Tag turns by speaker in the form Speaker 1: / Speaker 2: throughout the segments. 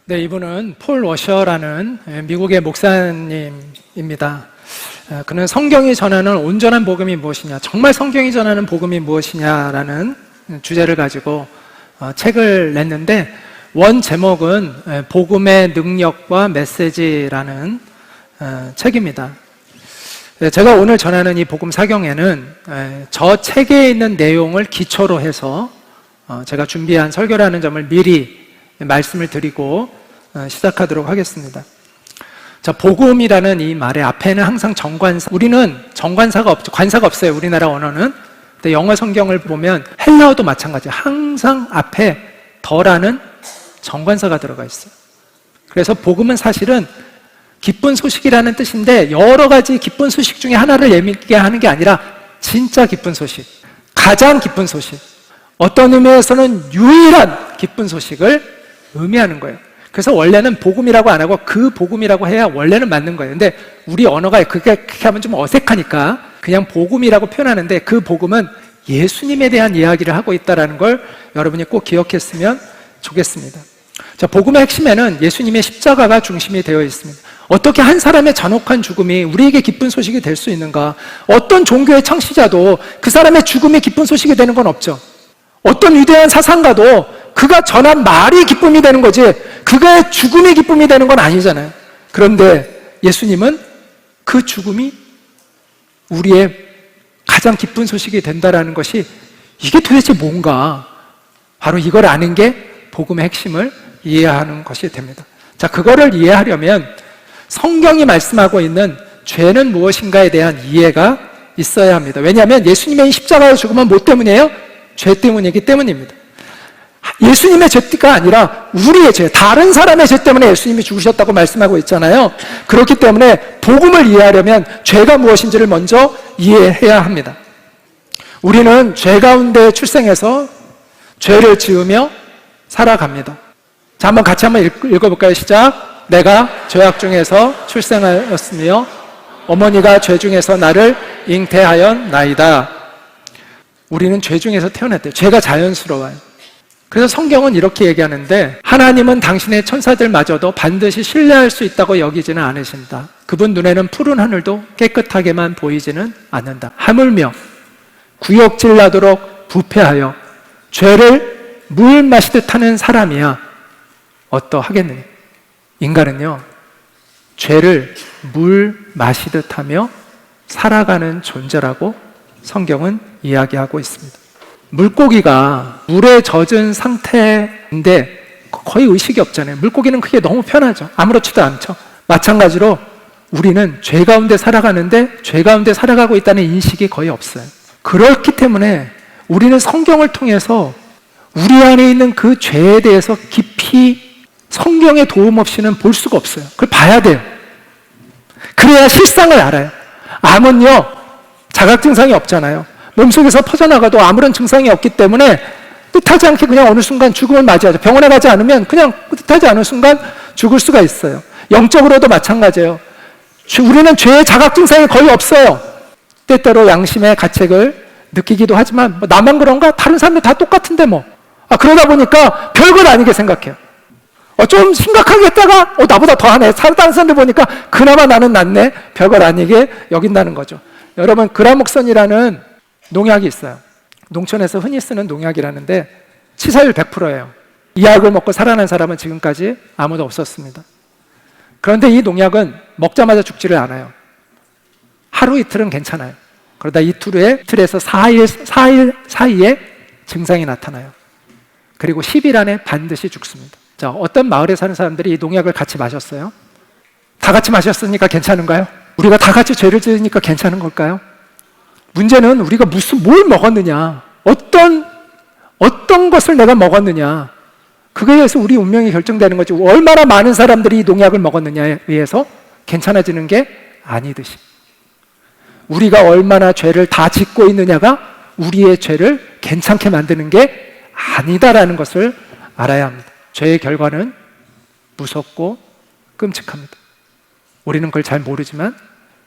Speaker 1: 네, 이분은 폴 워셔라는 미국의 목사님입니다. 그는 성경이 전하는 온전한 복음이 무엇이냐, 정말 성경이 전하는 복음이 무엇이냐라는 주제를 가지고 책을 냈는데, 원 제목은 복음의 능력과 메시지라는 책입니다. 제가 오늘 전하는 이 복음 사경에는 저 책에 있는 내용을 기초로 해서 제가 준비한 설교라는 점을 미리 말씀을 드리고 시작하도록 하겠습니다. 자, 복음이라는 이 말의 앞에는 항상 정관사, 우리는 정관사가 없죠. 관사가 없어요, 우리나라 언어는. 근데 영어 성경을 보면 헬라어도 마찬가지예요. 항상 앞에 더라는 정관사가 들어가 있어요. 그래서 복음은 사실은 기쁜 소식이라는 뜻인데, 여러 가지 기쁜 소식 중에 하나를 얘기하는 게 아니라 진짜 기쁜 소식, 가장 기쁜 소식, 어떤 의미에서는 유일한 기쁜 소식을 의미하는 거예요. 그래서 원래는 복음이라고 안 하고 그 복음이라고 해야 원래는 맞는 거예요. 근데 우리 언어가 그렇게 하면 좀 어색하니까 그냥 복음이라고 표현하는데, 그 복음은 예수님에 대한 이야기를 하고 있다는 걸 여러분이 꼭 기억했으면 좋겠습니다. 자, 복음의 핵심에는 예수님의 십자가가 중심이 되어 있습니다. 어떻게 한 사람의 잔혹한 죽음이 우리에게 기쁜 소식이 될 수 있는가? 어떤 종교의 창시자도 그 사람의 죽음이 기쁜 소식이 되는 건 없죠. 어떤 위대한 사상가도 그가 전한 말이 기쁨이 되는 거지, 그의 죽음이 기쁨이 되는 건 아니잖아요. 그런데 예수님은 그 죽음이 우리의 가장 기쁜 소식이 된다는 것이, 이게 도대체 뭔가, 바로 이걸 아는 게 복음의 핵심을 이해하는 것이 됩니다. 자, 그거를 이해하려면 성경이 말씀하고 있는 죄는 무엇인가에 대한 이해가 있어야 합니다. 왜냐하면 예수님의 십자가의 죽음은 뭐 때문이에요? 죄 때문이기 때문입니다. 예수님의 죄가 아니라 우리의 죄, 다른 사람의 죄 때문에 예수님이 죽으셨다고 말씀하고 있잖아요. 그렇기 때문에 복음을 이해하려면 죄가 무엇인지를 먼저 이해해야 합니다. 우리는 죄 가운데 출생해서 죄를 지으며 살아갑니다. 자, 한번 같이 읽어볼까요? 시작. 내가 죄악 중에서 출생하였으며 어머니가 죄 중에서 나를 잉태하였나이다. 우리는 죄 중에서 태어났대요. 죄가 자연스러워요. 그래서 성경은 이렇게 얘기하는데, 하나님은 당신의 천사들마저도 반드시 신뢰할 수 있다고 여기지는 않으신다. 그분 눈에는 푸른 하늘도 깨끗하게만 보이지는 않는다. 하물며 구역질 나도록 부패하여 죄를 물 마시듯 하는 사람이야 어떠하겠느냐. 인간은요, 죄를 물 마시듯 하며 살아가는 존재라고 성경은 이야기하고 있습니다. 물고기가 물에 젖은 상태인데 거의 의식이 없잖아요. 물고기는 그게 너무 편하죠. 아무렇지도 않죠. 마찬가지로 우리는 죄 가운데 살아가는데 죄 가운데 살아가고 있다는 인식이 거의 없어요. 그렇기 때문에 우리는 성경을 통해서 우리 안에 있는 그 죄에 대해서 깊이 성경의 도움 없이는 볼 수가 없어요. 그걸 봐야 돼요. 그래야 실상을 알아요. 암은요, 자각 증상이 없잖아요. 몸속에서 퍼져나가도 아무런 증상이 없기 때문에 뜻하지 않게 그냥 어느 순간 죽음을 맞이하죠. 병원에 가지 않으면 그냥 뜻하지 않은 순간 죽을 수가 있어요. 영적으로도 마찬가지예요. 우리는 죄의 자각 증상이 거의 없어요. 때때로 양심의 가책을 느끼기도 하지만, 뭐 나만 그런가? 다른 사람들 다 똑같은데 뭐. 그러다 보니까 별걸 아니게 생각해요. 좀 심각하게 했다가 나보다 더하네. 다른 사람들 보니까 그나마 나는 낫네. 별걸 아니게 여긴다는 거죠. 여러분, 그라목선이라는 농약이 있어요. 농촌에서 흔히 쓰는 농약이라는데 치사율 100%예요. 이 약을 먹고 살아난 사람은 지금까지 아무도 없었습니다. 그런데 이 농약은 먹자마자 죽지를 않아요. 하루 이틀은 괜찮아요. 그러다 이틀에서 4일 사이에 증상이 나타나요. 그리고 10일 안에 반드시 죽습니다. 자, 어떤 마을에 사는 사람들이 이 농약을 같이 마셨어요. 다 같이 마셨으니까 괜찮은가요? 우리가 다 같이 죄를 지으니까 괜찮은 걸까요? 문제는 우리가 뭘 먹었느냐, 어떤 것을 내가 먹었느냐, 그거에 의해서 우리 운명이 결정되는 거지, 얼마나 많은 사람들이 이 농약을 먹었느냐에 의해서 괜찮아지는 게 아니듯이, 우리가 얼마나 죄를 다 짓고 있느냐가 우리의 죄를 괜찮게 만드는 게 아니다라는 것을 알아야 합니다. 죄의 결과는 무섭고 끔찍합니다. 우리는 그걸 잘 모르지만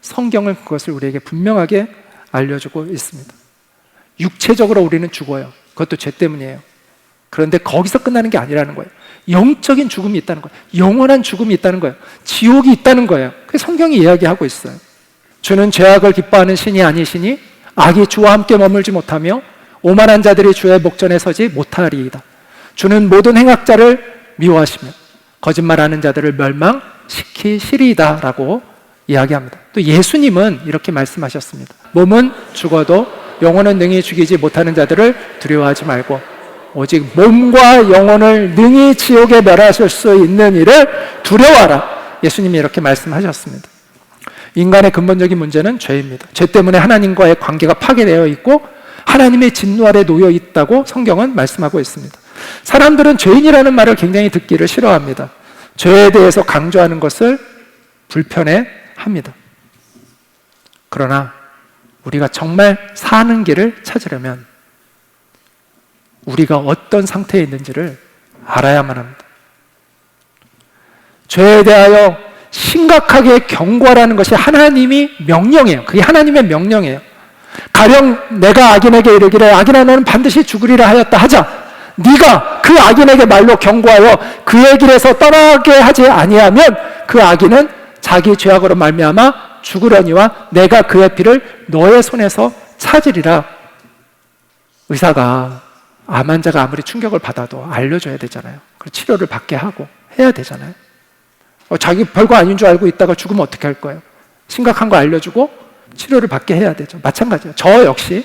Speaker 1: 성경은 그것을 우리에게 분명하게 알려주고 있습니다. 육체적으로 우리는 죽어요. 그것도 죄 때문이에요. 그런데 거기서 끝나는 게 아니라는 거예요. 영적인 죽음이 있다는 거예요. 영원한 죽음이 있다는 거예요. 지옥이 있다는 거예요. 그게 성경이 이야기하고 있어요. 주는 죄악을 기뻐하는 신이 아니시니 악이 주와 함께 머물지 못하며 오만한 자들이 주의 목전에 서지 못하리이다. 주는 모든 행악자를 미워하시며 거짓말하는 자들을 멸망시키시리이다 라고 이야기합니다. 또 예수님은 이렇게 말씀하셨습니다. 몸은 죽어도 영혼은 능히 죽이지 못하는 자들을 두려워하지 말고 오직 몸과 영혼을 능히 지옥에 멸하실 수 있는 이를 두려워하라. 예수님이 이렇게 말씀하셨습니다. 인간의 근본적인 문제는 죄입니다. 죄 때문에 하나님과의 관계가 파괴되어 있고 하나님의 진노 아래 놓여 있다고 성경은 말씀하고 있습니다. 사람들은 죄인이라는 말을 굉장히 듣기를 싫어합니다. 죄에 대해서 강조하는 것을 불편해합니다. 그러나 우리가 정말 사는 길을 찾으려면 우리가 어떤 상태에 있는지를 알아야만 합니다. 죄에 대하여 심각하게 경고하라는 것이 하나님이 명령이에요. 그게 하나님의 명령이에요. 가령 내가 악인에게 이르기를 악인아 너는 반드시 죽으리라 하였다 하자 네가 그 악인에게 말로 경고하여 그의 길에서 떠나게 하지 아니하면 그 악인은 자기 죄악으로 말미암아 죽으려니와 내가 그의 피를 너의 손에서 찾으리라. 의사가 암 환자가 아무리 충격을 받아도 알려줘야 되잖아요. 치료를 받게 하고 해야 되잖아요. 자기 별거 아닌 줄 알고 있다가 죽으면 어떻게 할 거예요? 심각한 거 알려주고 치료를 받게 해야 되죠. 마찬가지예요. 저 역시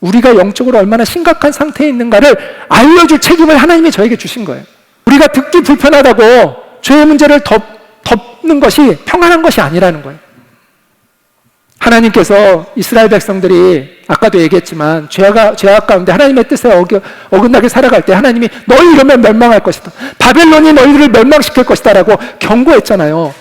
Speaker 1: 우리가 영적으로 얼마나 심각한 상태에 있는가를 알려줄 책임을 하나님이 저에게 주신 거예요. 우리가 듣기 불편하다고 죄의 문제를 덮는 것이 평안한 것이 아니라는 거예요. 하나님께서 이스라엘 백성들이 아까도 얘기했지만 죄악 가운데 하나님의 뜻에 어긋나게 살아갈 때 하나님이 너희 이러면 멸망할 것이다. 바벨론이 너희들을 멸망시킬 것이다 라고 경고했잖아요.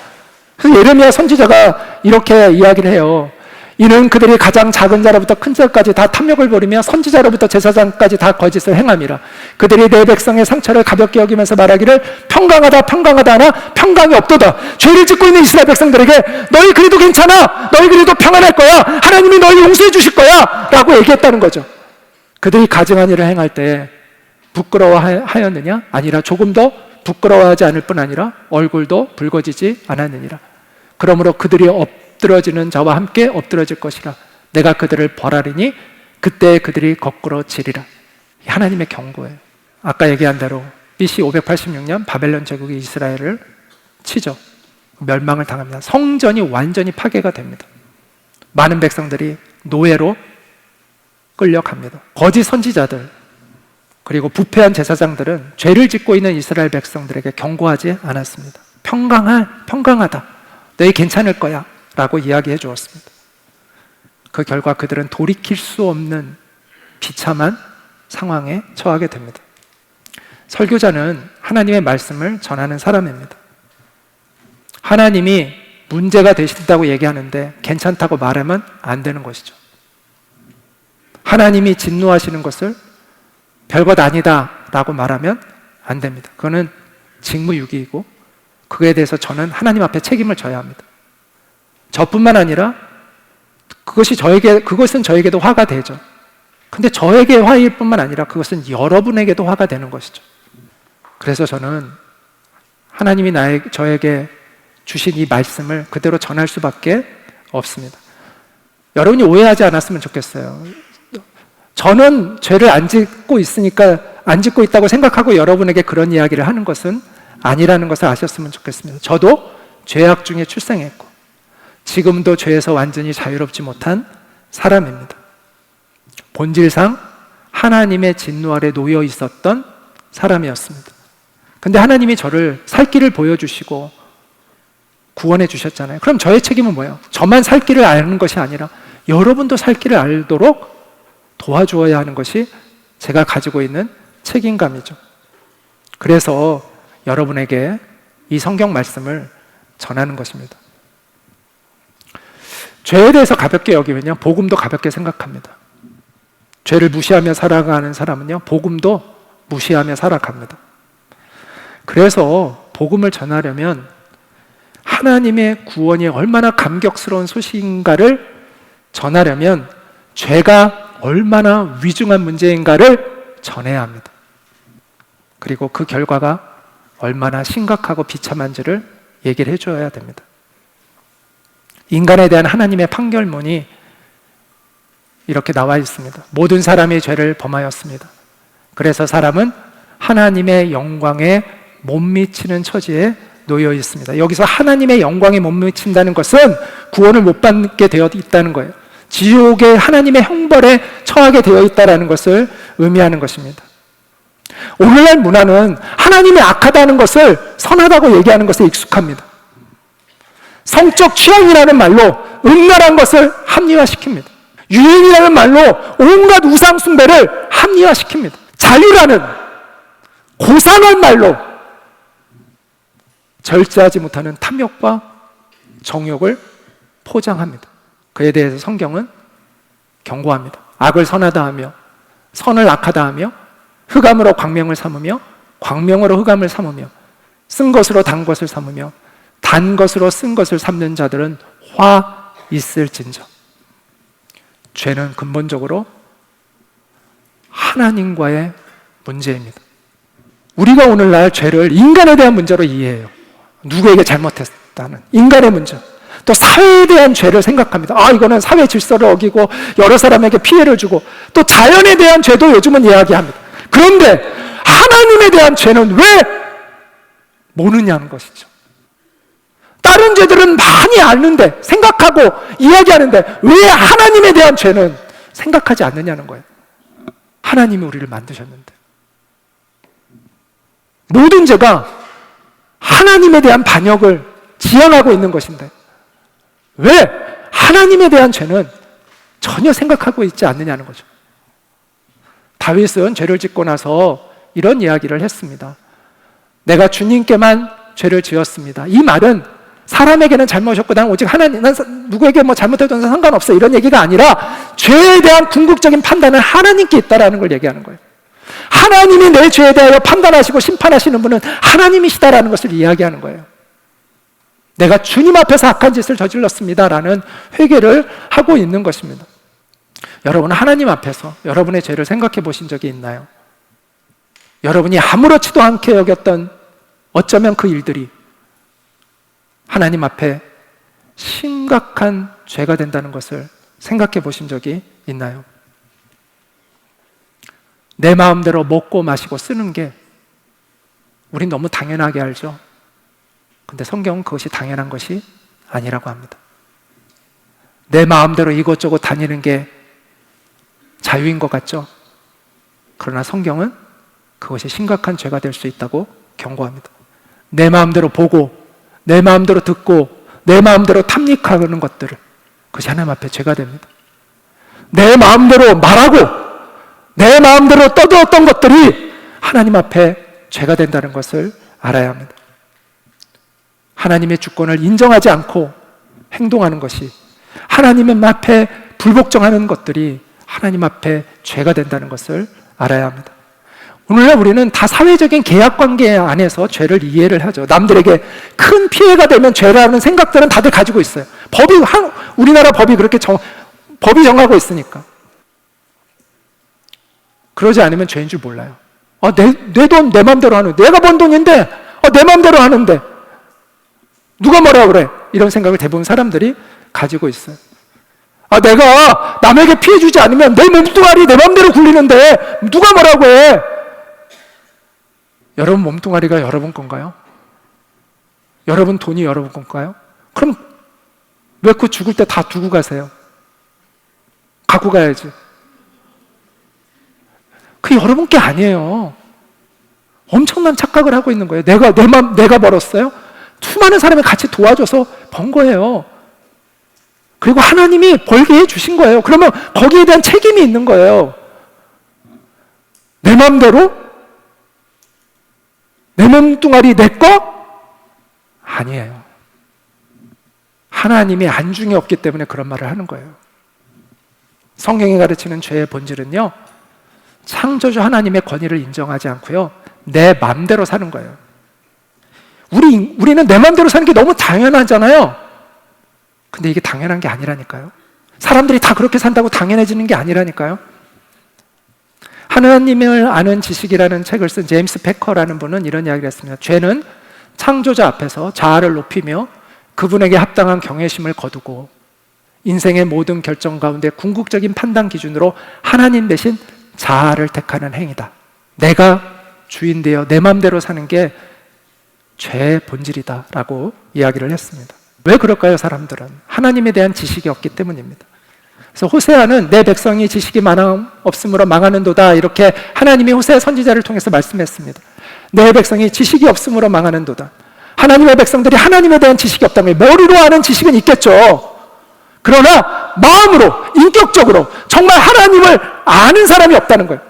Speaker 1: 그래서 예레미야 선지자가 이렇게 이야기를 해요. 이는 그들이 가장 작은 자로부터 큰 자까지 다 탐욕을 부리며 선지자로부터 제사장까지 다 거짓을 행함이라. 그들이 내 백성의 상처를 가볍게 여기면서 말하기를 평강하다 평강하다 하나 평강이 없도다. 죄를 짓고 있는 이스라엘 백성들에게 너희 그래도 괜찮아, 너희 그래도 평안할 거야, 하나님이 너희 용서해 주실 거야 라고 얘기했다는 거죠. 그들이 가증한 일을 행할 때 부끄러워하였느냐? 아니라 조금 더 부끄러워하지 않을 뿐 아니라 얼굴도 붉어지지 않았느니라. 그러므로 그들이 엎드러지는 자와 함께 엎드러질 것이라. 내가 그들을 벌하리니 그때 그들이 거꾸로 지리라. 하나님의 경고예요. 아까 얘기한 대로 BC 586년 바벨론 제국이 이스라엘을 치죠. 멸망을 당합니다. 성전이 완전히 파괴가 됩니다. 많은 백성들이 노예로 끌려갑니다. 거짓 선지자들 그리고 부패한 제사장들은 죄를 짓고 있는 이스라엘 백성들에게 경고하지 않았습니다. 평강하다. 너희 괜찮을 거야 라고 이야기해 주었습니다. 그 결과 그들은 돌이킬 수 없는 비참한 상황에 처하게 됩니다. 설교자는 하나님의 말씀을 전하는 사람입니다. 하나님이 문제가 되신다고 얘기하는데 괜찮다고 말하면 안 되는 것이죠. 하나님이 진노하시는 것을 별것 아니다 라고 말하면 안 됩니다. 그거는 직무유기이고 그거에 대해서 저는 하나님 앞에 책임을 져야 합니다. 저뿐만 아니라 그것은 저에게도 화가 되죠. 근데 저에게 화일 뿐만 아니라 그것은 여러분에게도 화가 되는 것이죠. 그래서 저는 하나님이 저에게 주신 이 말씀을 그대로 전할 수밖에 없습니다. 여러분이 오해하지 않았으면 좋겠어요. 저는 죄를 안 짓고 있으니까 안 짓고 있다고 생각하고 여러분에게 그런 이야기를 하는 것은 아니라는 것을 아셨으면 좋겠습니다. 저도 죄악 중에 출생했고 지금도 죄에서 완전히 자유롭지 못한 사람입니다. 본질상 하나님의 진노 아래 놓여 있었던 사람이었습니다. 근데 하나님이 저를 살 길을 보여주시고 구원해 주셨잖아요. 그럼 저의 책임은 뭐예요? 저만 살 길을 아는 것이 아니라 여러분도 살 길을 알도록 도와주어야 하는 것이 제가 가지고 있는 책임감이죠. 그래서 여러분에게 이 성경 말씀을 전하는 것입니다. 죄에 대해서 가볍게 여기면요, 복음도 가볍게 생각합니다. 죄를 무시하며 살아가는 사람은요, 복음도 무시하며 살아갑니다. 그래서 복음을 전하려면 하나님의 구원이 얼마나 감격스러운 소식인가를 전하려면 죄가 얼마나 위중한 문제인가를 전해야 합니다. 그리고 그 결과가 얼마나 심각하고 비참한지를 얘기를 해줘야 됩니다. 인간에 대한 하나님의 판결문이 이렇게 나와 있습니다. 모든 사람이 죄를 범하였습니다. 그래서 사람은 하나님의 영광에 못 미치는 처지에 놓여 있습니다. 여기서 하나님의 영광에 못 미친다는 것은 구원을 못 받게 되어 있다는 거예요. 지옥의 하나님의 형벌에 처하게 되어 있다는 것을 의미하는 것입니다. 오늘날 문화는 하나님이 악하다는 것을 선하다고 얘기하는 것에 익숙합니다. 성적 취향이라는 말로 음란한 것을 합리화시킵니다. 유행이라는 말로 온갖 우상 숭배를 합리화시킵니다. 자유라는 고상한 말로 절제하지 못하는 탐욕과 정욕을 포장합니다. 그에 대해서 성경은 경고합니다. 악을 선하다 하며 선을 악하다 하며 흑암으로 광명을 삼으며 광명으로 흑암을 삼으며 쓴 것으로 단 것을 삼으며 단 것으로 쓴 것을 삼는 자들은 화 있을진저. 죄는 근본적으로 하나님과의 문제입니다. 우리가 오늘날 죄를 인간에 대한 문제로 이해해요. 누구에게 잘못했다는 인간의 문제. 또 사회에 대한 죄를 생각합니다. 이거는 사회 질서를 어기고 여러 사람에게 피해를 주고, 또 자연에 대한 죄도 요즘은 이야기합니다. 그런데 하나님에 대한 죄는 왜 모르냐는 것이죠. 다른 죄들은 많이 아는데, 생각하고 이야기하는데 왜 하나님에 대한 죄는 생각하지 않느냐는 거예요. 하나님이 우리를 만드셨는데. 모든 죄가 하나님에 대한 반역을 지향하고 있는 것인데 왜 하나님에 대한 죄는 전혀 생각하고 있지 않느냐는 거죠. 다윗은 죄를 짓고 나서 이런 이야기를 했습니다. 내가 주님께만 죄를 지었습니다. 이 말은 사람에게는 잘못이었고 난 오직 하나님, 난 누구에게 잘못해도 상관없어, 이런 얘기가 아니라 죄에 대한 궁극적인 판단은 하나님께 있다라는 걸 얘기하는 거예요. 하나님이 내 죄에 대하여 판단하시고 심판하시는 분은 하나님이시다라는 것을 이야기하는 거예요. 내가 주님 앞에서 악한 짓을 저질렀습니다라는 회개를 하고 있는 것입니다. 여러분은 하나님 앞에서 여러분의 죄를 생각해 보신 적이 있나요? 여러분이 아무렇지도 않게 여겼던 어쩌면 그 일들이 하나님 앞에 심각한 죄가 된다는 것을 생각해 보신 적이 있나요? 내 마음대로 먹고 마시고 쓰는 게 우린 너무 당연하게 알죠. 근데 성경은 그것이 당연한 것이 아니라고 합니다. 내 마음대로 이것저것 다니는 게 자유인 것 같죠? 그러나 성경은 그것이 심각한 죄가 될 수 있다고 경고합니다. 내 마음대로 보고, 내 마음대로 듣고, 내 마음대로 탐닉하는 것들을, 그것이 하나님 앞에 죄가 됩니다. 내 마음대로 말하고 내 마음대로 떠들었던 것들이 하나님 앞에 죄가 된다는 것을 알아야 합니다. 하나님의 주권을 인정하지 않고 행동하는 것이, 하나님 앞에 불복종하는 것들이 하나님 앞에 죄가 된다는 것을 알아야 합니다. 오늘날 우리는 다 사회적인 계약관계 안에서 죄를 이해를 하죠. 남들에게 큰 피해가 되면 죄라는 생각들은 다들 가지고 있어요. 우리나라 법이 그렇게 법이 정하고 있으니까. 그러지 않으면 죄인 줄 몰라요. 내 돈 내 맘대로 하는, 내가 번 돈인데 내 맘대로 하는데 누가 뭐라 그래? 이런 생각을 대부분 사람들이 가지고 있어요. 내가 남에게 피해 주지 않으면 내 몸뚱아리 내 맘대로 굴리는데 누가 뭐라고 해? 여러분 몸뚱아리가 여러분 건가요? 여러분 돈이 여러분 건가요? 그럼 왜 그 죽을 때 다 두고 가세요? 갖고 가야지. 그 여러분 게 아니에요. 엄청난 착각을 하고 있는 거예요. 내가 벌었어요? 수많은 사람이 같이 도와줘서 번 거예요. 그리고 하나님이 벌게 해주신 거예요. 그러면 거기에 대한 책임이 있는 거예요. 내 맘대로? 내 몸뚱아리 내 거? 아니에요. 하나님이 안중이 없기 때문에 그런 말을 하는 거예요. 성경이 가르치는 죄의 본질은요, 창조주 하나님의 권위를 인정하지 않고요, 내 맘대로 사는 거예요. 우리는 내 맘대로 사는 게 너무 당연하잖아요. 근데 이게 당연한 게 아니라니까요. 사람들이 다 그렇게 산다고 당연해지는 게 아니라니까요. 하나님을 아는 지식이라는 책을 쓴 제임스 패커라는 분은 이런 이야기를 했습니다. 죄는 창조자 앞에서 자아를 높이며 그분에게 합당한 경외심을 거두고 인생의 모든 결정 가운데 궁극적인 판단 기준으로 하나님 대신 자아를 택하는 행위다. 내가 주인 되어 내 마음대로 사는 게 죄의 본질이다 라고 이야기를 했습니다. 왜 그럴까요? 사람들은 하나님에 대한 지식이 없기 때문입니다. 그래서 호세아는 내 백성이 지식이 없으므로 망하는도다, 이렇게 하나님이 호세아 선지자를 통해서 말씀했습니다. 내 백성이 지식이 없으므로 망하는도다. 하나님의 백성들이 하나님에 대한 지식이 없다면 머리로 아는 지식은 있겠죠. 그러나 마음으로, 인격적으로 정말 하나님을 아는 사람이 없다는 거예요.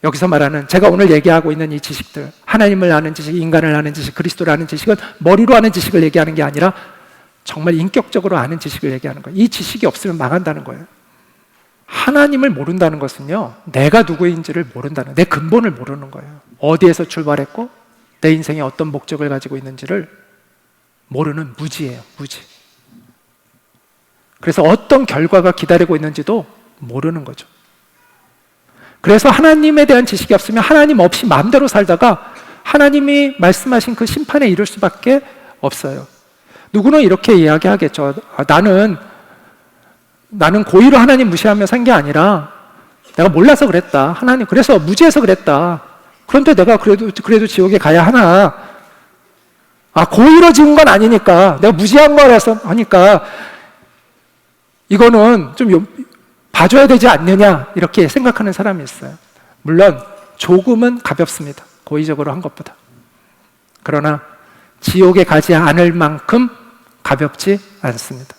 Speaker 1: 여기서 말하는, 제가 오늘 얘기하고 있는 이 지식들, 하나님을 아는 지식, 인간을 아는 지식, 그리스도를 아는 지식은 머리로 아는 지식을 얘기하는 게 아니라 정말 인격적으로 아는 지식을 얘기하는 거예요. 이 지식이 없으면 망한다는 거예요. 하나님을 모른다는 것은요, 내가 누구인지를 모른다는, 내 근본을 모르는 거예요. 어디에서 출발했고 내 인생에 어떤 목적을 가지고 있는지를 모르는 무지예요. 무지. 그래서 어떤 결과가 기다리고 있는지도 모르는 거죠. 그래서 하나님에 대한 지식이 없으면 하나님 없이 마음대로 살다가 하나님이 말씀하신 그 심판에 이를 수밖에 없어요. 누구는 이렇게 이야기하겠죠. 나는 고의로 하나님 무시하며 산 게 아니라 내가 몰라서 그랬다. 하나님 그래서 무지해서 그랬다. 그런데 내가 그래도 지옥에 가야 하나? 고의로 지은 건 아니니까, 내가 무지한 거라서 하니까 이거는 좀 봐줘야 되지 않느냐, 이렇게 생각하는 사람이 있어요. 물론 조금은 가볍습니다. 고의적으로 한 것보다. 그러나 지옥에 가지 않을 만큼 가볍지 않습니다.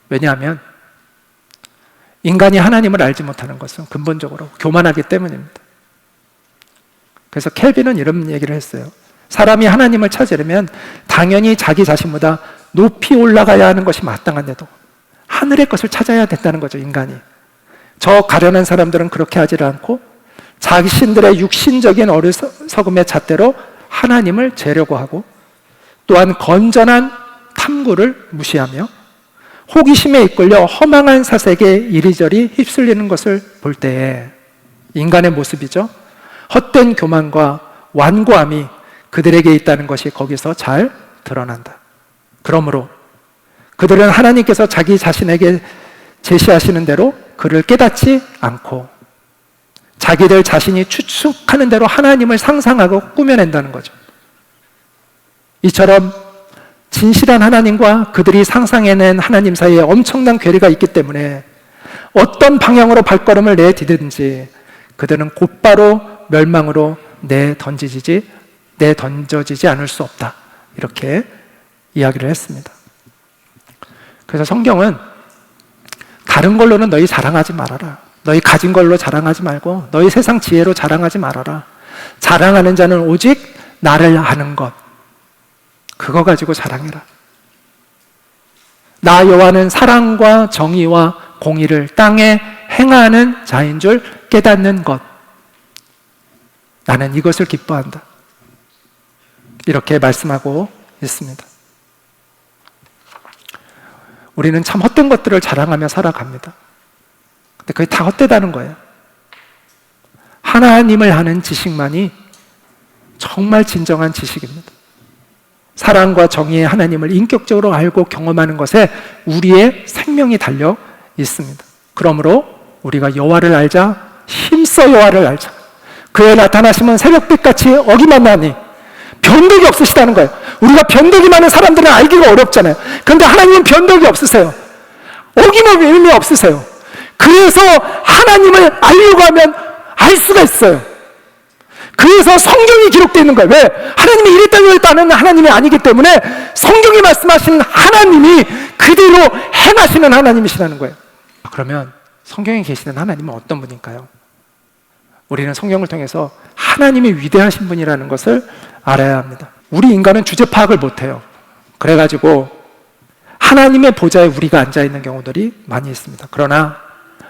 Speaker 1: 왜냐하면 인간이 하나님을 알지 못하는 것은 근본적으로 교만하기 때문입니다. 그래서 켈빈은 이런 얘기를 했어요. 사람이 하나님을 찾으려면 당연히 자기 자신보다 높이 올라가야 하는 것이 마땅한데도 하늘의 것을 찾아야 된다는 거죠, 인간이. 저 가련한 사람들은 그렇게 하지를 않고 자신들의 육신적인 어리석음의 잣대로 하나님을 재려고 하고, 또한 건전한 탐구를 무시하며 호기심에 이끌려 허망한 사색에 이리저리 휩쓸리는 것을 볼 때에 인간의 모습이죠. 헛된 교만과 완고함이 그들에게 있다는 것이 거기서 잘 드러난다. 그러므로 그들은 하나님께서 자기 자신에게 제시하시는 대로 그를 깨닫지 않고 자기들 자신이 추측하는 대로 하나님을 상상하고 꾸며낸다는 거죠. 이처럼 진실한 하나님과 그들이 상상해낸 하나님 사이에 엄청난 괴리가 있기 때문에 어떤 방향으로 발걸음을 내디든지 그들은 곧바로 멸망으로 내던져지지 않을 수 없다. 이렇게 이야기를 했습니다. 그래서 성경은 다른 걸로는 너희 자랑하지 말아라. 너희 가진 걸로 자랑하지 말고 너희 세상 지혜로 자랑하지 말아라. 자랑하는 자는 오직 나를 아는 것, 그거 가지고 자랑해라. 나 여호와는 사랑과 정의와 공의를 땅에 행하는 자인 줄 깨닫는 것, 나는 이것을 기뻐한다. 이렇게 말씀하고 있습니다. 우리는 참 헛된 것들을 자랑하며 살아갑니다. 근데 그게 다 헛되다는 거예요. 하나님을 아는 지식만이 정말 진정한 지식입니다. 사랑과 정의의 하나님을 인격적으로 알고 경험하는 것에 우리의 생명이 달려 있습니다. 그러므로 우리가 여호와를 알자, 힘써 여호와를 알자. 그의 나타나심은 새벽빛같이 어기만하니 변덕이 없으시다는 거예요. 우리가 변덕이 많은 사람들은 알기가 어렵잖아요. 그런데 하나님은 변덕이 없으세요. 어김없음이 없으세요. 그래서 하나님을 알려고 하면 알 수가 있어요. 그래서 성경이 기록되어 있는 거예요. 왜? 하나님이 이랬다 저랬다는 하나님이 아니기 때문에 성경이 말씀하신 하나님이 그대로 행하시는 하나님이시라는 거예요. 그러면 성경에 계시는 하나님은 어떤 분일까요? 우리는 성경을 통해서 하나님이 위대하신 분이라는 것을 알아야 합니다. 우리 인간은 주제 파악을 못해요. 그래가지고 하나님의 보좌에 우리가 앉아있는 경우들이 많이 있습니다. 그러나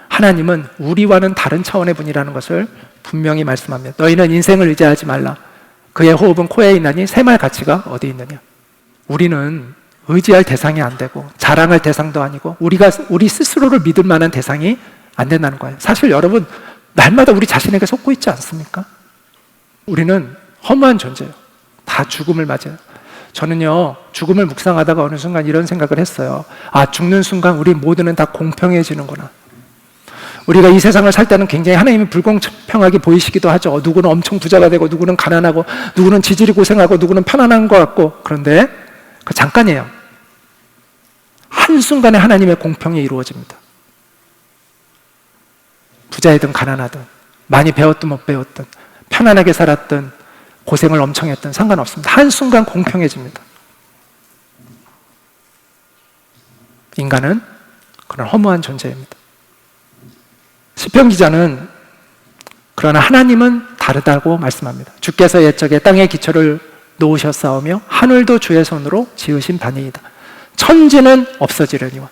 Speaker 1: 하나님은 우리와는 다른 차원의 분이라는 것을 분명히 말씀합니다. 너희는 인생을 의지하지 말라. 그의 호흡은 코에 있나니 새말 가치가 어디 있느냐. 우리는 의지할 대상이 안 되고 자랑할 대상도 아니고 우리 스스로를 믿을 만한 대상이 안 된다는 거예요. 사실 여러분, 날마다 우리 자신에게 속고 있지 않습니까? 우리는 허무한 존재예요. 다 죽음을 맞아요. 저는요, 죽음을 묵상하다가 어느 순간 이런 생각을 했어요. 아, 죽는 순간 우리 모두는 다 공평해지는구나. 우리가 이 세상을 살 때는 굉장히 하나님이 불공평하게 보이시기도 하죠. 누구는 엄청 부자가 되고, 누구는 가난하고, 누구는 지질이 고생하고, 누구는 편안한 것 같고. 그런데 그 잠깐이에요. 한순간에 하나님의 공평이 이루어집니다. 부자이든 가난하든, 많이 배웠든 못 배웠든, 편안하게 살았든, 고생을 엄청 했든 상관없습니다. 한순간 공평해집니다. 인간은 그런 허무한 존재입니다. 시편 기자는 그러나 하나님은 다르다고 말씀합니다. 주께서 옛적에 땅의 기초를 놓으셨사오며 하늘도 주의 손으로 지으신 바니이다. 천지는 없어지려니와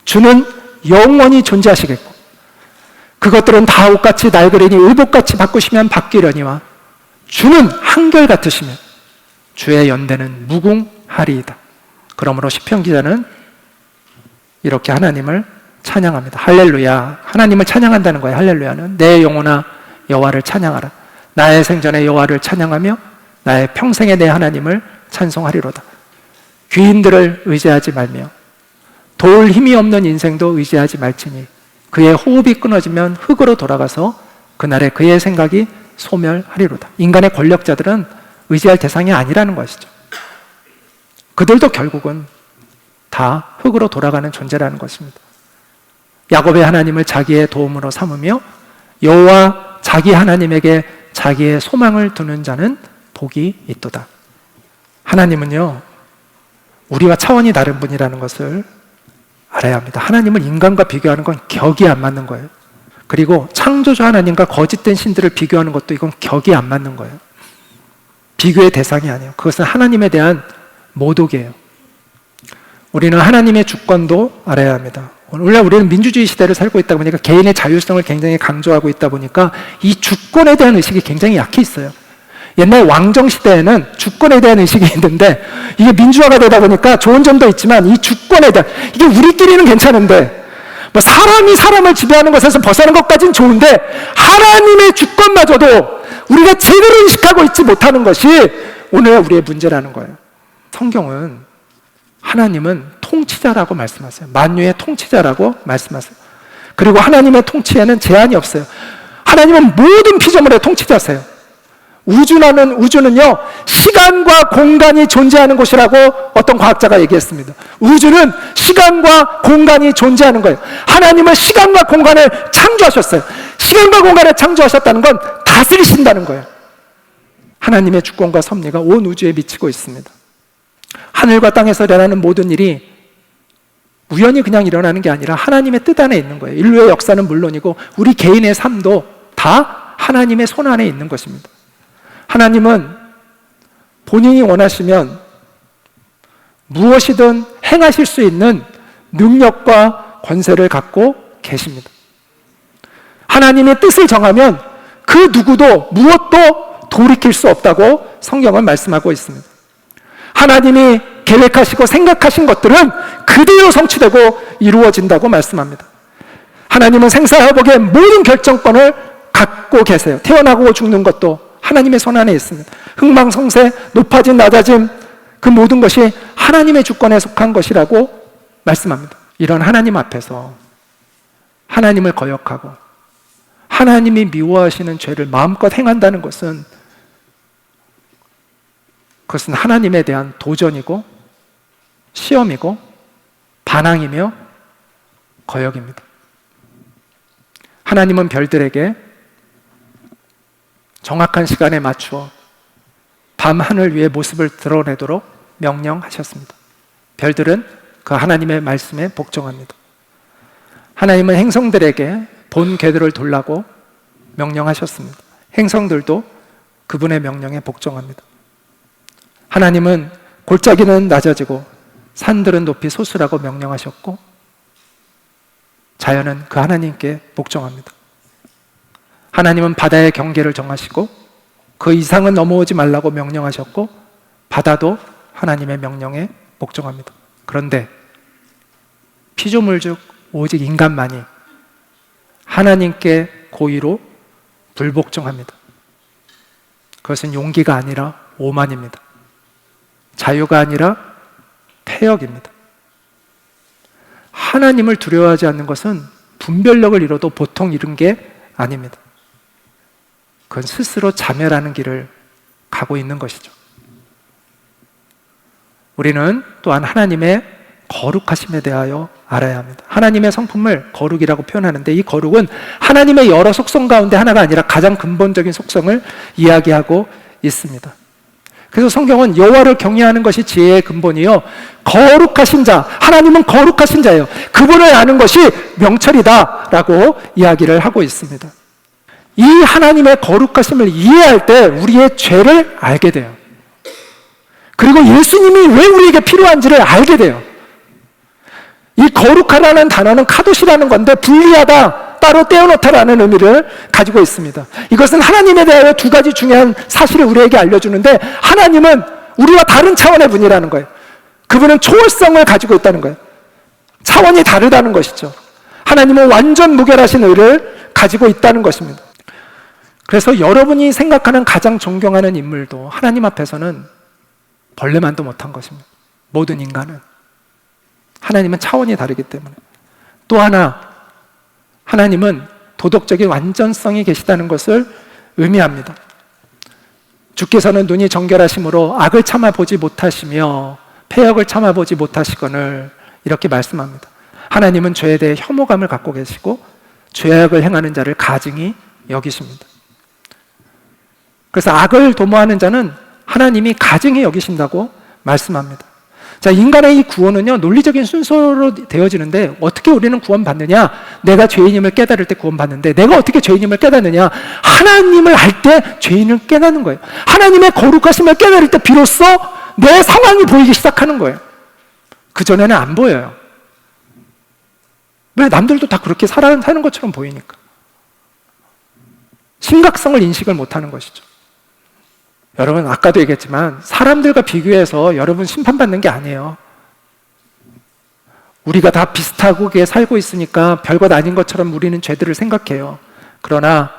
Speaker 1: 주는 영원히 존재하시겠고 그것들은 다 옷같이 낡으리니 의복같이 바꾸시면 바뀌려니와 주는 한결같으시며 주의 연대는 무궁하리이다. 그러므로 시편 기자는 이렇게 하나님을 찬양합니다. 할렐루야. 하나님을 찬양한다는 거예요. 할렐루야는 내 영혼아 여호와를 찬양하라. 나의 생전에 여호와를 찬양하며 나의 평생에 내 하나님을 찬송하리로다. 귀인들을 의지하지 말며 도울 힘이 없는 인생도 의지하지 말지니 그의 호흡이 끊어지면 흙으로 돌아가서 그날에 그의 생각이 소멸하리로다. 인간의 권력자들은 의지할 대상이 아니라는 것이죠. 그들도 결국은 다 흙으로 돌아가는 존재라는 것입니다. 야곱의 하나님을 자기의 도움으로 삼으며 여호와 자기 하나님에게 자기의 소망을 두는 자는 복이 있도다. 하나님은요, 우리와 차원이 다른 분이라는 것을 알아야 합니다. 하나님을 인간과 비교하는 건 격이 안 맞는 거예요. 그리고 창조주 하나님과 거짓된 신들을 비교하는 것도 이건 격이 안 맞는 거예요. 비교의 대상이 아니에요. 그것은 하나님에 대한 모독이에요. 우리는 하나님의 주권도 알아야 합니다. 원래 우리는 민주주의 시대를 살고 있다 보니까 개인의 자율성을 굉장히 강조하고 있다 보니까 이 주권에 대한 의식이 굉장히 약해 있어요. 옛날 왕정 시대에는 주권에 대한 의식이 있는데 이게 민주화가 되다 보니까 좋은 점도 있지만 이 주권에 대한, 이게 우리끼리는 괜찮은데 뭐 사람이 사람을 지배하는 것에서 벗어나는 것까지는 좋은데 하나님의 주권마저도 우리가 제대로 인식하고 있지 못하는 것이 오늘 우리의 문제라는 거예요. 성경은 하나님은 통치자라고 말씀하세요. 만유의 통치자라고 말씀하세요. 그리고 하나님의 통치에는 제한이 없어요. 하나님은 모든 피조물의 통치자세요. 우주는요, 시간과 공간이 존재하는 곳이라고 어떤 과학자가 얘기했습니다. 우주는 시간과 공간이 존재하는 거예요. 하나님은 시간과 공간을 창조하셨어요. 시간과 공간을 창조하셨다는 건 다스리신다는 거예요. 하나님의 주권과 섭리가 온 우주에 미치고 있습니다. 하늘과 땅에서 일어나는 모든 일이 우연히 그냥 일어나는 게 아니라 하나님의 뜻 안에 있는 거예요. 인류의 역사는 물론이고 우리 개인의 삶도 다 하나님의 손 안에 있는 것입니다. 하나님은 본인이 원하시면 무엇이든 행하실 수 있는 능력과 권세를 갖고 계십니다. 하나님의 뜻을 정하면 그 누구도 무엇도 돌이킬 수 없다고 성경은 말씀하고 있습니다. 하나님이 계획하시고 생각하신 것들은 그대로 성취되고 이루어진다고 말씀합니다. 하나님은 생사회복의 모든 결정권을 갖고 계세요. 태어나고 죽는 것도 하나님의 손 안에 있습니다. 흥망성쇠, 높아짐, 낮아짐, 그 모든 것이 하나님의 주권에 속한 것이라고 말씀합니다. 이런 하나님 앞에서 하나님을 거역하고 하나님이 미워하시는 죄를 마음껏 행한다는 것은 그것은 하나님에 대한 도전이고 시험이고 반항이며 거역입니다. 하나님은 별들에게 정확한 시간에 맞추어 밤 하늘 위의 모습을 드러내도록 명령하셨습니다. 별들은 그 하나님의 말씀에 복종합니다. 하나님은 행성들에게 본 궤도를 돌라고 명령하셨습니다. 행성들도 그분의 명령에 복종합니다. 하나님은 골짜기는 낮아지고 산들은 높이 솟으라고 명령하셨고 자연은 그 하나님께 복종합니다. 하나님은 바다의 경계를 정하시고 그 이상은 넘어오지 말라고 명령하셨고 바다도 하나님의 명령에 복종합니다. 그런데 피조물 중 오직 인간만이 하나님께 고의로 불복종합니다. 그것은 용기가 아니라 오만입니다. 자유가 아니라 패역입니다. 하나님을 두려워하지 않는 것은 분별력을 잃어도 보통 잃은 게 아닙니다. 그건 스스로 자멸하는 길을 가고 있는 것이죠. 우리는 또한 하나님의 거룩하심에 대하여 알아야 합니다. 하나님의 성품을 거룩이라고 표현하는데 이 거룩은 하나님의 여러 속성 가운데 하나가 아니라 가장 근본적인 속성을 이야기하고 있습니다. 그래서 성경은 여호와를 경외하는 것이 지혜의 근본이요 거룩하신 자, 하나님은 거룩하신 자예요. 그분을 아는 것이 명철이다라고 이야기를 하고 있습니다. 이 하나님의 거룩하심을 이해할 때 우리의 죄를 알게 돼요. 그리고 예수님이 왜 우리에게 필요한지를 알게 돼요. 이 거룩하라는 단어는 카도시라는 건데 분리하다, 따로 떼어놓다라는 의미를 가지고 있습니다. 이것은 하나님에 대하여 두 가지 중요한 사실을 우리에게 알려주는데 하나님은 우리와 다른 차원의 분이라는 거예요. 그분은 초월성을 가지고 있다는 거예요. 차원이 다르다는 것이죠. 하나님은 완전 무결하신 의를 가지고 있다는 것입니다. 그래서 여러분이 생각하는 가장 존경하는 인물도 하나님 앞에서는 벌레만도 못한 것입니다. 모든 인간은. 하나님은 차원이 다르기 때문에. 또 하나, 하나님은 도덕적인 완전성이 계시다는 것을 의미합니다. 주께서는 눈이 정결하심으로 악을 참아보지 못하시며 패역을 참아보지 못하시거늘 이렇게 말씀합니다. 하나님은 죄에 대해 혐오감을 갖고 계시고 죄악을 행하는 자를 가증히 여기십니다. 그래서 악을 도모하는 자는 하나님이 가증히 여기신다고 말씀합니다. 자, 인간의 이 구원은요, 논리적인 순서로 되어지는데 어떻게 우리는 구원받느냐? 내가 죄인임을 깨달을 때 구원받는데 내가 어떻게 죄인임을 깨닫느냐? 하나님을 알 때 죄인을 깨닫는 거예요. 하나님의 거룩하심을 깨달을 때 비로소 내 상황이 보이기 시작하는 거예요. 그전에는 안 보여요. 왜? 남들도 다 그렇게 사는 것처럼 보이니까. 심각성을 인식을 못하는 것이죠. 여러분, 아까도 얘기했지만 사람들과 비교해서 여러분 심판받는 게 아니에요. 우리가 다 비슷하게 살고 있으니까 별것 아닌 것처럼 우리는 죄들을 생각해요. 그러나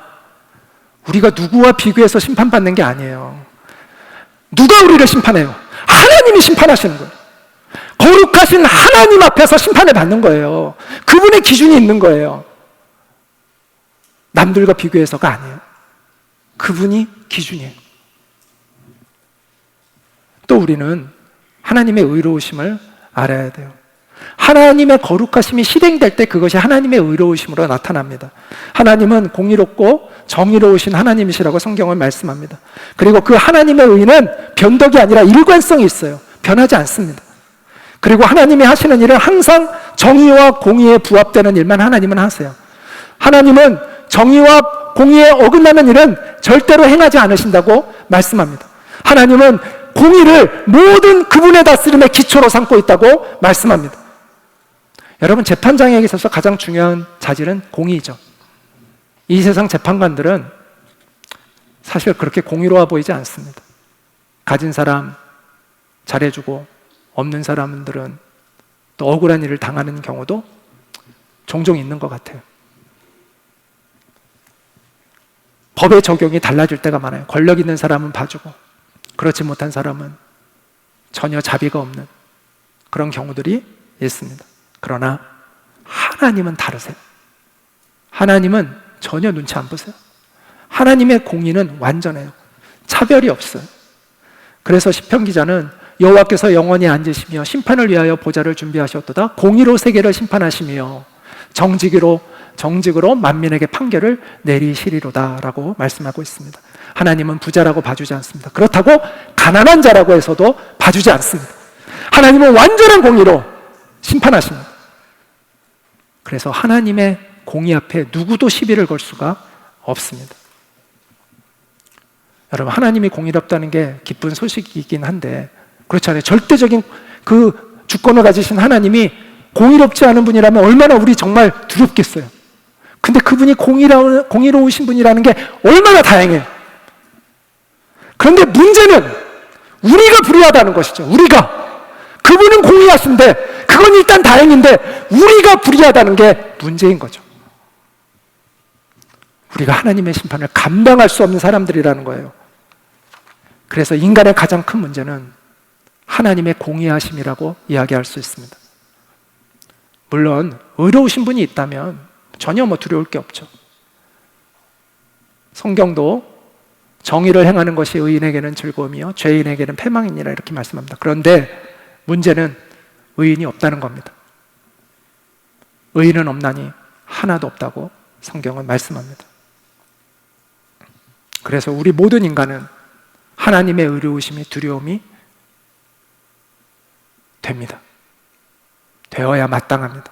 Speaker 1: 우리가 누구와 비교해서 심판받는 게 아니에요. 누가 우리를 심판해요? 하나님이 심판하시는 거예요. 거룩하신 하나님 앞에서 심판을 받는 거예요. 그분의 기준이 있는 거예요. 남들과 비교해서가 아니에요. 그분이 기준이에요. 또 우리는 하나님의 의로우심을 알아야 돼요. 하나님의 거룩하심이 실행될 때 그것이 하나님의 의로우심으로 나타납니다. 하나님은 공의롭고 정의로우신 하나님이시라고 성경은 말씀합니다. 그리고 그 하나님의 의는 변덕이 아니라 일관성이 있어요. 변하지 않습니다. 그리고 하나님이 하시는 일은 항상 정의와 공의에 부합되는 일만 하나님은 하세요. 하나님은 정의와 공의에 어긋나는 일은 절대로 행하지 않으신다고 말씀합니다. 하나님은 공의를 모든 그분의 다스림의 기초로 삼고 있다고 말씀합니다. 여러분, 재판장에게 있어서 가장 중요한 자질은 공의죠. 이 세상 재판관들은 사실 그렇게 공의로워 보이지 않습니다. 가진 사람 잘해주고 없는 사람들은 또 억울한 일을 당하는 경우도 종종 있는 것 같아요. 법의 적용이 달라질 때가 많아요. 권력 있는 사람은 봐주고 그렇지 못한 사람은 전혀 자비가 없는 그런 경우들이 있습니다. 그러나 하나님은 다르세요. 하나님은 전혀 눈치 안 보세요. 하나님의 공의는 완전해요. 차별이 없어요. 그래서 시편 기자는 여호와께서 영원히 앉으시며 심판을 위하여 보좌를 준비하셨도다. 공의로 세계를 심판하시며 정직으로 만민에게 판결을 내리시리로다라고 말씀하고 있습니다. 하나님은 부자라고 봐주지 않습니다. 그렇다고 가난한 자라고 해서도 봐주지 않습니다. 하나님은 완전한 공의로 심판하십니다. 그래서 하나님의 공의 앞에 누구도 시비를 걸 수가 없습니다. 여러분, 하나님이 공의롭다는 게 기쁜 소식이긴 한데 그렇잖아요. 절대적인 그 주권을 가지신 하나님이 공의롭지 않은 분이라면 얼마나 우리 정말 두렵겠어요. 근데 그분이 공의로우신 분이라는 게 얼마나 다행해요. 그런데 문제는 우리가 불의하다는 것이죠. 우리가. 그분은 공의하신데 그건 일단 다행인데 우리가 불의하다는 게 문제인 거죠. 우리가 하나님의 심판을 감당할 수 없는 사람들이라는 거예요. 그래서 인간의 가장 큰 문제는 하나님의 공의하심이라고 이야기할 수 있습니다. 물론 의로우신 분이 있다면 전혀 두려울 게 없죠. 성경도 정의를 행하는 것이 의인에게는 즐거움이요 죄인에게는 패망이니라 이렇게 말씀합니다. 그런데 문제는 의인이 없다는 겁니다. 의인은 없나니 하나도 없다고 성경은 말씀합니다. 그래서 우리 모든 인간은 하나님의 의로우심이 두려움이 됩니다. 되어야 마땅합니다.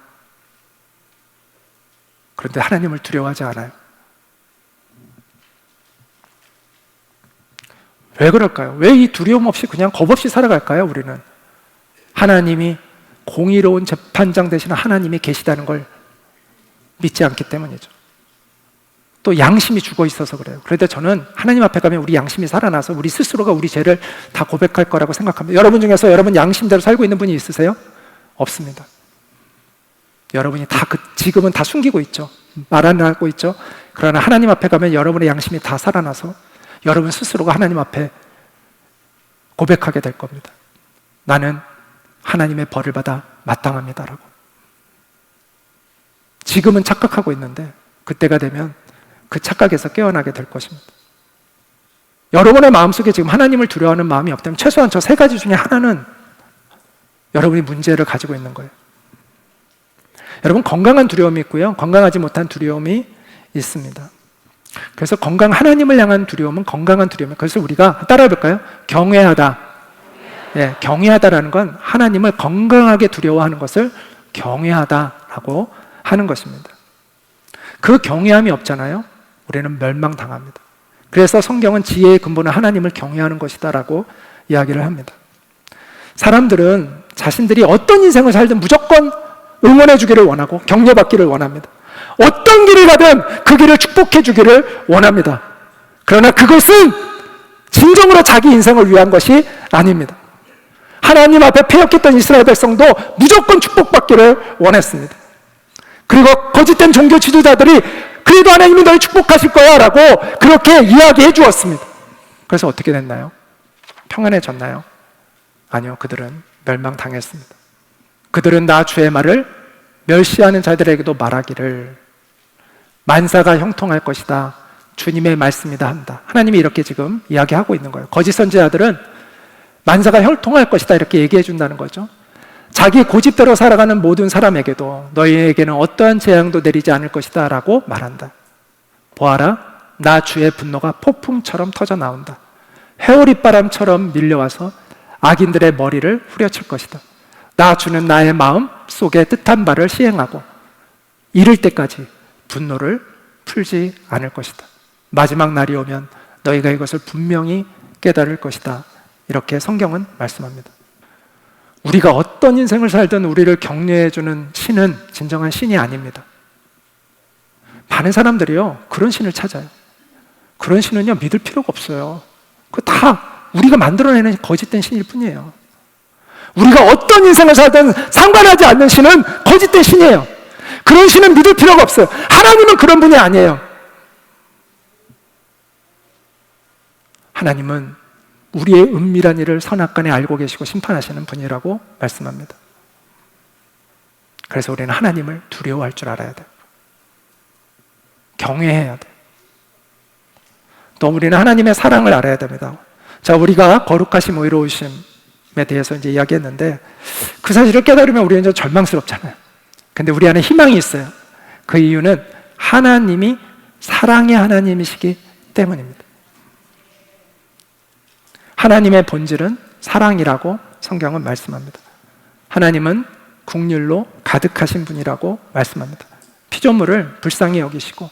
Speaker 1: 그런데 하나님을 두려워하지 않아요. 왜 그럴까요? 왜 이 두려움 없이 그냥 겁 없이 살아갈까요? 우리는 하나님이 공의로운 재판장 되시는 하나님이 계시다는 걸 믿지 않기 때문이죠. 또 양심이 죽어 있어서 그래요. 그런데 저는 하나님 앞에 가면 우리 양심이 살아나서 우리 스스로가 우리 죄를 다 고백할 거라고 생각합니다. 여러분 중에서 여러분 양심대로 살고 있는 분이 있으세요? 없습니다. 여러분이 지금은 다 숨기고 있죠. 말 안 하고 있죠. 그러나 하나님 앞에 가면 여러분의 양심이 다 살아나서 여러분 스스로가 하나님 앞에 고백하게 될 겁니다. 나는 하나님의 벌을 받아 마땅합니다라고. 지금은 착각하고 있는데 그때가 되면 그 착각에서 깨어나게 될 것입니다. 여러분의 마음속에 지금 하나님을 두려워하는 마음이 없다면 최소한 저 세 가지 중에 하나는 여러분이 문제를 가지고 있는 거예요. 여러분, 건강한 두려움이 있고요, 건강하지 못한 두려움이 있습니다. 그래서 하나님을 향한 두려움은 건강한 두려움이에요. 그래서 우리가 따라해 볼까요? 경외하다. 예, 경외하다라는 건 하나님을 건강하게 두려워하는 것을 경외하다라고 하는 것입니다. 그 경외함이 없잖아요. 우리는 멸망당합니다. 그래서 성경은 지혜의 근본은 하나님을 경외하는 것이다라고 이야기를 합니다. 사람들은 자신들이 어떤 인생을 살든 무조건 응원해 주기를 원하고 격려받기를 원합니다. 어떤 길을 가든 그 길을 축복해 주기를 원합니다. 그러나 그것은 진정으로 자기 인생을 위한 것이 아닙니다. 하나님 앞에 패역했던 이스라엘 백성도 무조건 축복받기를 원했습니다. 그리고 거짓된 종교 지도자들이 그래도 하나님이 너희 축복하실 거야 라고 그렇게 이야기해 주었습니다. 그래서 어떻게 됐나요? 평안해졌나요? 아니요, 그들은 멸망당했습니다. 그들은 나 주의 말을 멸시하는 자들에게도 말하기를 만사가 형통할 것이다, 주님의 말씀이다 한다. 하나님이 이렇게 지금 이야기하고 있는 거예요. 거짓 선지자들은 만사가 형통할 것이다 이렇게 얘기해 준다는 거죠. 자기 고집대로 살아가는 모든 사람에게도 너희에게는 어떠한 재앙도 내리지 않을 것이다 라고 말한다. 보아라, 나 주의 분노가 폭풍처럼 터져 나온다. 회오리바람처럼 밀려와서 악인들의 머리를 후려칠 것이다. 나 주는 나의 마음 속에 뜻한 바를 시행하고 이를 때까지 분노를 풀지 않을 것이다. 마지막 날이 오면 너희가 이것을 분명히 깨달을 것이다. 이렇게 성경은 말씀합니다. 우리가 어떤 인생을 살든 우리를 격려해주는 신은 진정한 신이 아닙니다. 많은 사람들이요, 그런 신을 찾아요. 그런 신은요, 믿을 필요가 없어요. 그거 다 우리가 만들어내는 거짓된 신일 뿐이에요. 우리가 어떤 인생을 살든 상관하지 않는 신은 거짓된 신이에요. 그런 신은 믿을 필요가 없어요. 하나님은 그런 분이 아니에요. 하나님은 우리의 은밀한 일을 선악간에 알고 계시고 심판하시는 분이라고 말씀합니다. 그래서 우리는 하나님을 두려워할 줄 알아야 돼요. 경외해야 돼요. 또 우리는 하나님의 사랑을 알아야 됩니다. 자, 우리가 거룩하심, 의로우심에 대해서 이제 이야기했는데 그 사실을 깨달으면 우리는 좀 절망스럽잖아요. 근데 우리 안에 희망이 있어요. 그 이유는 하나님이 사랑의 하나님이시기 때문입니다. 하나님의 본질은 사랑이라고 성경은 말씀합니다. 하나님은 긍휼로 가득하신 분이라고 말씀합니다. 피조물을 불쌍히 여기시고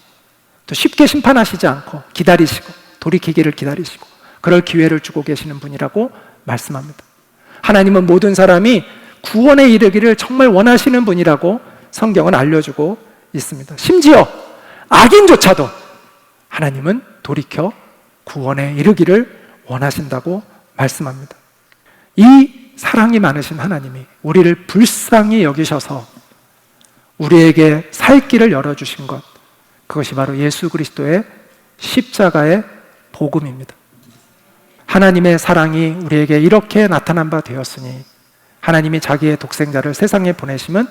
Speaker 1: 또 쉽게 심판하시지 않고 기다리시고 돌이키기를 기다리시고 그럴 기회를 주고 계시는 분이라고 말씀합니다. 하나님은 모든 사람이 구원에 이르기를 정말 원하시는 분이라고 성경은 알려주고 있습니다. 심지어 악인조차도 하나님은 돌이켜 구원에 이르기를 원하신다고 말씀합니다. 이 사랑이 많으신 하나님이 우리를 불쌍히 여기셔서 우리에게 살 길을 열어주신 것, 그것이 바로 예수 그리스도의 십자가의 복음입니다. 하나님의 사랑이 우리에게 이렇게 나타난 바 되었으니 하나님이 자기의 독생자를 세상에 보내심은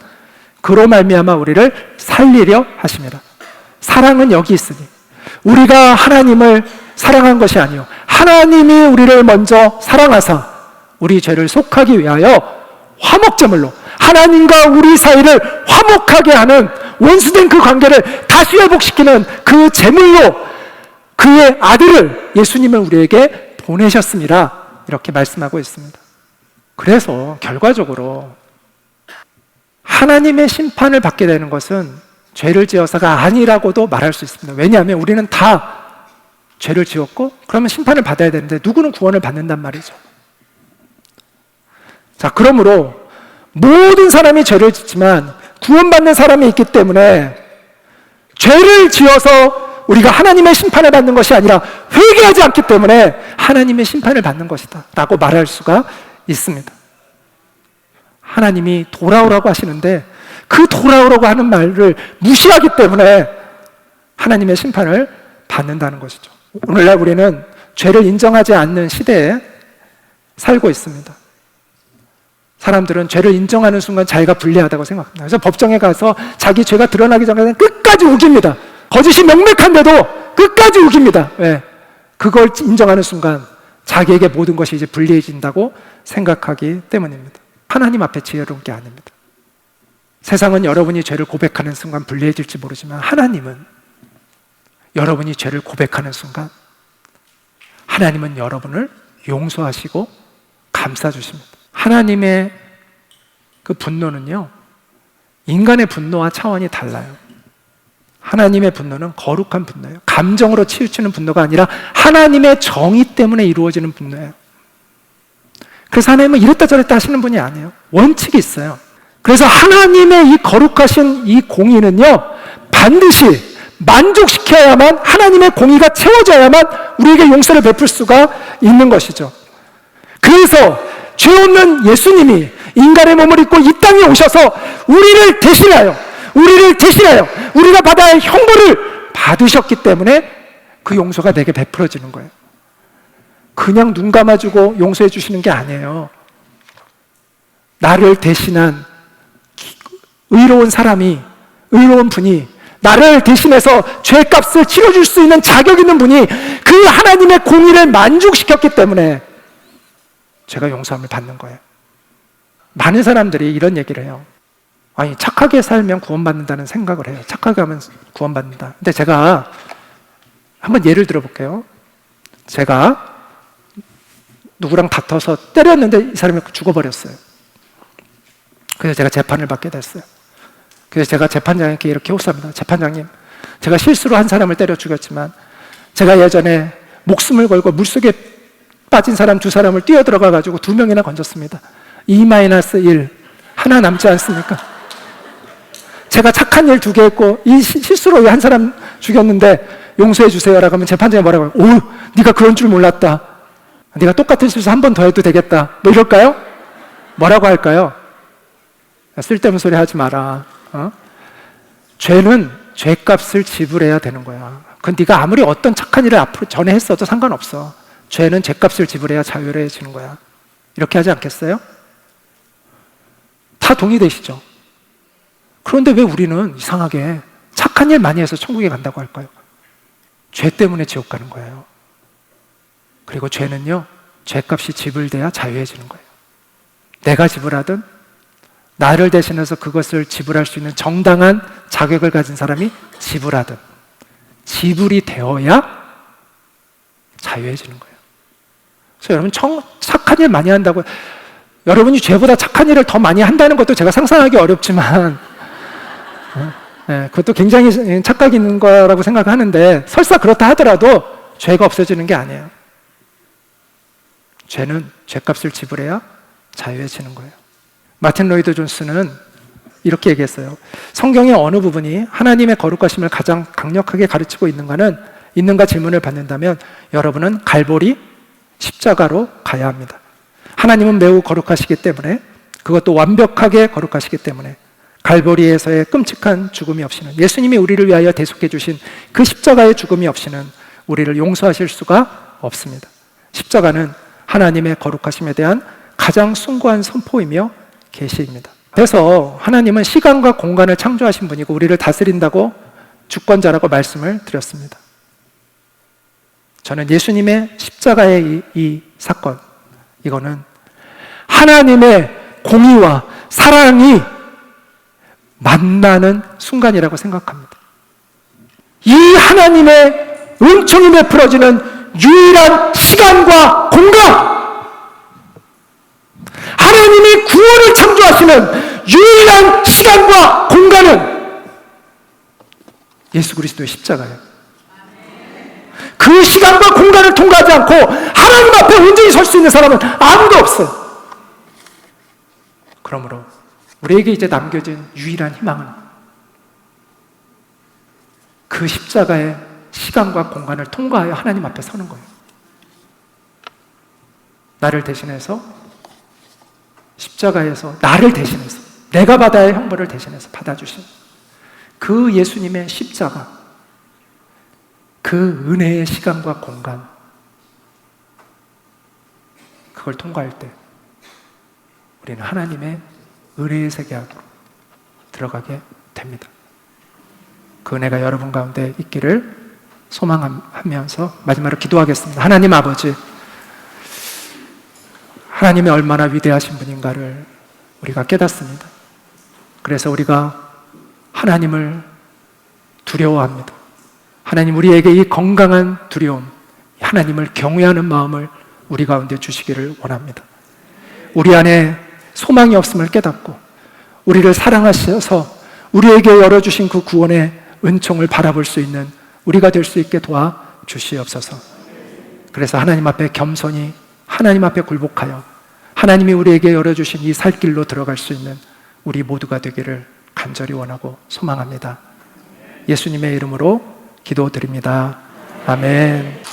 Speaker 1: 그로 말미암아 우리를 살리려 하심이라. 사랑은 여기 있으니 우리가 하나님을 사랑한 것이 아니요 하나님이 우리를 먼저 사랑하사 우리 죄를 속하기 위하여 화목제물로 하나님과 우리 사이를 화목하게 하는 원수된 그 관계를 다시 회복시키는 그 제물로 그의 아들을 예수님을 우리에게 보내셨습니다. 이렇게 말씀하고 있습니다. 그래서 결과적으로 하나님의 심판을 받게 되는 것은 죄를 지어서가 아니라고도 말할 수 있습니다. 왜냐하면 우리는 다 죄를 지었고 그러면 심판을 받아야 되는데 누구는 구원을 받는단 말이죠. 자, 그러므로 모든 사람이 죄를 짓지만 구원받는 사람이 있기 때문에 죄를 지어서 우리가 하나님의 심판을 받는 것이 아니라 회개하지 않기 때문에 하나님의 심판을 받는 것이다 라고 말할 수가 있습니다. 하나님이 돌아오라고 하시는데 그 돌아오라고 하는 말을 무시하기 때문에 하나님의 심판을 받는다는 것이죠. 오늘날 우리는 죄를 인정하지 않는 시대에 살고 있습니다. 사람들은 죄를 인정하는 순간 자기가 불리하다고 생각합니다. 그래서 법정에 가서 자기 죄가 드러나기 전까지는 끝까지 우깁니다. 거짓이 명백한데도 끝까지 우깁니다. 왜? 그걸 인정하는 순간 자기에게 모든 것이 이제 불리해진다고 생각하기 때문입니다. 하나님 앞에 지혜로운 게 아닙니다. 세상은 여러분이 죄를 고백하는 순간 불리해질지 모르지만 하나님은 여러분이 죄를 고백하는 순간 하나님은 여러분을 용서하시고 감싸주십니다. 하나님의 그 분노는요, 인간의 분노와 차원이 달라요. 하나님의 분노는 거룩한 분노예요. 감정으로 치우치는 분노가 아니라 하나님의 정의 때문에 이루어지는 분노예요. 그래서 하나님은 이랬다 저랬다 하시는 분이 아니에요. 원칙이 있어요. 그래서 하나님의 이 거룩하신 이 공의는요, 반드시 만족시켜야만, 하나님의 공의가 채워져야만 우리에게 용서를 베풀 수가 있는 것이죠. 그래서 죄 없는 예수님이 인간의 몸을 입고 이 땅에 오셔서 우리를 대신하여 우리가 받아야 할 형벌을 받으셨기 때문에 그 용서가 내게 베풀어지는 거예요. 그냥 눈 감아주고 용서해 주시는 게 아니에요. 나를 대신한 의로운 분이 나를 대신해서 죄값을 치러줄 수 있는 자격 있는 분이 그 하나님의 공의를 만족시켰기 때문에 제가 용서함을 받는 거예요. 많은 사람들이 이런 얘기를 해요. 아니, 착하게 살면 구원받는다는 생각을 해요. 착하게 하면 구원받는다. 근데 제가 한번 예를 들어볼게요. 제가 누구랑 다퉈서 때렸는데 이 사람이 죽어버렸어요. 그래서 제가 재판을 받게 됐어요. 그래서 제가 재판장님께 이렇게 호소합니다. 재판장님, 제가 실수로 한 사람을 때려 죽였지만 제가 예전에 목숨을 걸고 물속에 빠진 사람 2사람을 뛰어들어가가지고 2명이나 건졌습니다. 2-1 하나 남지 않습니까? 제가 착한 일 2개 했고 이 실수로 한 사람 죽였는데 용서해 주세요라고 하면 재판장이 뭐라고 해요? 오, 네가 그런 줄 몰랐다. 네가 똑같은 실수 한 번 더 해도 되겠다. 뭐 이럴까요? 뭐라고 할까요? 쓸데없는 소리 하지 마라. 죄는 죄값을 지불해야 되는 거야. 그건 네가 아무리 어떤 착한 일을 앞으로 전에 했어도 상관없어. 죄는 죄값을 지불해야 자유로워지는 거야. 이렇게 하지 않겠어요? 다 동의되시죠? 그런데 왜 우리는 이상하게 착한 일 많이 해서 천국에 간다고 할까요? 죄 때문에 지옥 가는 거예요. 그리고 죄는요, 죄값이 지불돼야 자유해지는 거예요. 내가 지불하든 나를 대신해서 그것을 지불할 수 있는 정당한 자격을 가진 사람이 지불하든 지불이 되어야 자유해지는 거예요. 그래서 여러분 착한 일 많이 한다고 여러분이 죄보다 착한 일을 더 많이 한다는 것도 제가 상상하기 어렵지만 그것도 굉장히 착각이 있는 거라고 생각하는데 설사 그렇다 하더라도 죄가 없어지는 게 아니에요. 죄는 죄값을 지불해야 자유해지는 거예요. 마틴 로이드 존스는 이렇게 얘기했어요. 성경의 어느 부분이 하나님의 거룩하심을 가장 강력하게 가르치고 있는가 질문을 받는다면 여러분은 갈보리 십자가로 가야 합니다. 하나님은 매우 거룩하시기 때문에, 그것도 완벽하게 거룩하시기 때문에 갈보리에서의 끔찍한 죽음이 없이는, 예수님이 우리를 위하여 대속해 주신 그 십자가의 죽음이 없이는 우리를 용서하실 수가 없습니다. 십자가는 하나님의 거룩하심에 대한 가장 숭고한 선포이며 계시입니다. 그래서 하나님은 시간과 공간을 창조하신 분이고 우리를 다스린다고 주권자라고 말씀을 드렸습니다. 저는 예수님의 십자가의 이 사건, 이거는 하나님의 공의와 사랑이 만나는 순간이라고 생각합니다. 이 하나님의 은총이 베풀어지는 유일한 시간과 공간, 하나님이 구원을 창조하시는 유일한 시간과 공간은 예수 그리스도의 십자가예요. 그 시간과 공간을 통과하지 않고 하나님 앞에 온전히 설 수 있는 사람은 아무도 없어요. 그러므로 우리에게 이제 남겨진 유일한 희망은 그 십자가의 시간과 공간을 통과하여 하나님 앞에 서는 거예요. 나를 대신해서, 십자가에서 나를 대신해서, 내가 받아야 할 형벌을 대신해서 받아주신 그 예수님의 십자가, 그 은혜의 시간과 공간, 그걸 통과할 때 우리는 하나님의 은혜의 세계 안으로 들어가게 됩니다. 그 은혜가 여러분 가운데 있기를 소망하면서 마지막으로 기도하겠습니다. 하나님 아버지, 하나님이 얼마나 위대하신 분인가를 우리가 깨닫습니다. 그래서 우리가 하나님을 두려워합니다. 하나님, 우리에게 이 건강한 두려움, 하나님을 경외하는 마음을 우리 가운데 주시기를 원합니다. 우리 안에 소망이 없음을 깨닫고 우리를 사랑하셔서 우리에게 열어주신 그 구원의 은총을 바라볼 수 있는 우리가 될 수 있게 도와주시옵소서. 그래서 하나님 앞에 겸손히, 하나님 앞에 굴복하여 하나님이 우리에게 열어주신 이 살 길로 들어갈 수 있는 우리 모두가 되기를 간절히 원하고 소망합니다. 예수님의 이름으로 기도드립니다. 아멘.